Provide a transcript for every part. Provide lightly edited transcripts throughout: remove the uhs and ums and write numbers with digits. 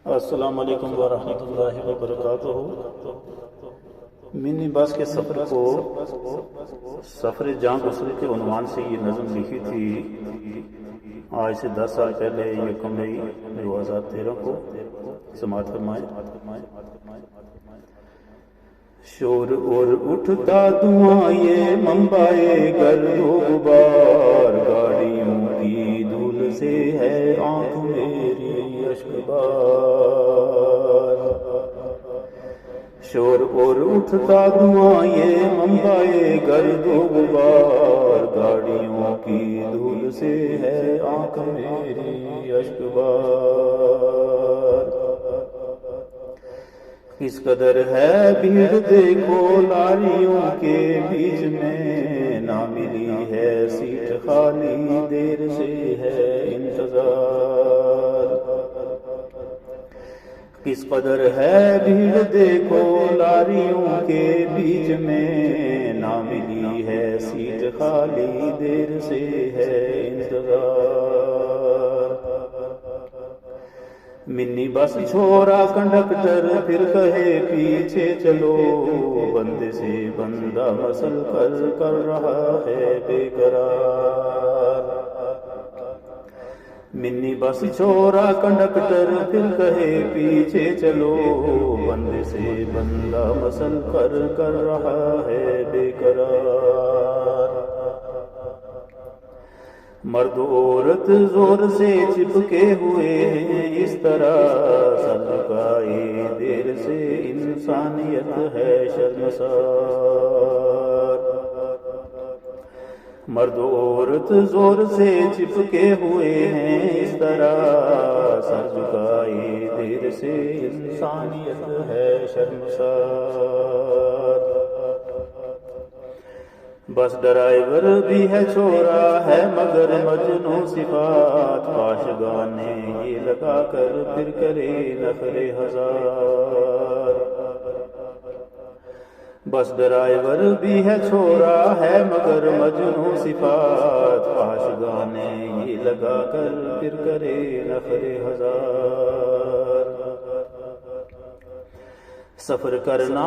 السلام علیکم ورحمۃ اللہ وبرکاتہ۔ منی بس کے سفر کو سفر جاں گسل کے عنوان سے یہ نظم لکھی تھی آج سے 10 سال پہلے 1 مئی 2013 کو۔ سماعت فرمائیں۔ شور اور اٹھتا دھواں یہ منبعِ گرد و غبار، گاڑیوں کی دھول سے ہے آنکھ میری اشکبار۔ شور اور اٹھتا دھواں یہ منبعِ گرد و غبار، گاڑیوں کی دھول سے ہے آنکھ میری اشکبار۔ کس قدر ہے بھیڑ دیکھو لاریوں کے بیچ میں، نہ ملی ہے سیٹ خالی دیر سے ہے انتظار۔ کس قدر ہے بھیڑ دیکھو لاریوں کے بیچ میں، نہ ملی ہے سیٹ خالی دیر سے ہے انتظار۔ منی بس چھوڑا کنڈکٹر پھر کہے پیچھے چلو، بندے سے بندہ مسل کر رہا ہے بے قرار۔ منی بس چھوڑا کنڈکٹر پھر کہے پیچھے چلو، بندے سے بندہ مسل کر رہا ہے بے قرار۔ مرد و عورت زور سے چپکے ہوئے ہیں اس طرح، سر جھکائے دیر سے انسانیت ہے شرمسار۔ مرد و عورت زور سے چپکے ہوئے ہیں اس طرح، سر جھکائے دیر سے انسانیت ہے شرمسار۔ بس ڈرائیور بھی ہے چھوڑا ہے مگر مجنوں صفات، عاشقانے یہ لگا کر پھر کرے نخرے ہزار۔ بس ڈرائیور بھی ہے چھوڑا ہے مگر مجنوں صفات، عاشقانے یہ لگا کر پھر کرے نخرے ہزار۔ سفر کرنا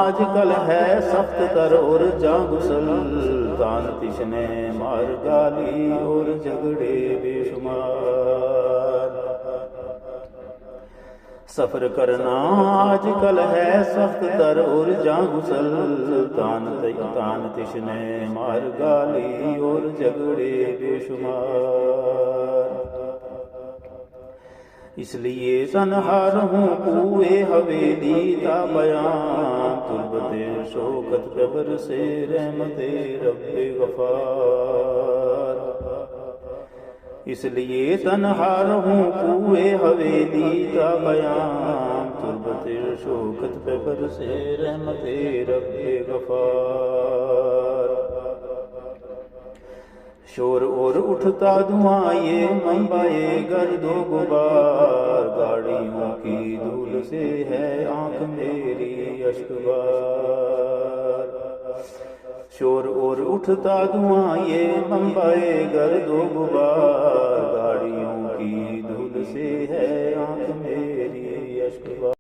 آج کل ہے سخت تر اور جاں گسل، تان تشنے مار گالی اور جھگڑے بے شمار۔ سفر کرنا آج کل ہے سخت تر اور جاں گسل، تان تشنے مار گالی اور جھگڑے بے شمار۔ اس لیے تنہا رہوں کوئے حویلی تا بیان، تربت شوکت قبر سے رحمت رب غفار۔ اس لیے تنہا رہوں کوئے حویلی تا بیان، تربت شوکت قبر سے رحمت رب غفار۔ شور اور اٹھتا دھواں یہ منبعِ گرد و غبار، گاڑیوں کی دھول سے ہے آنکھ میری اشکبار۔ شور اور اٹھتا دھواں یہ منبعِ گرد و غبار، گاڑیوں کی دھول سے ہے آنکھ میری اشکبار۔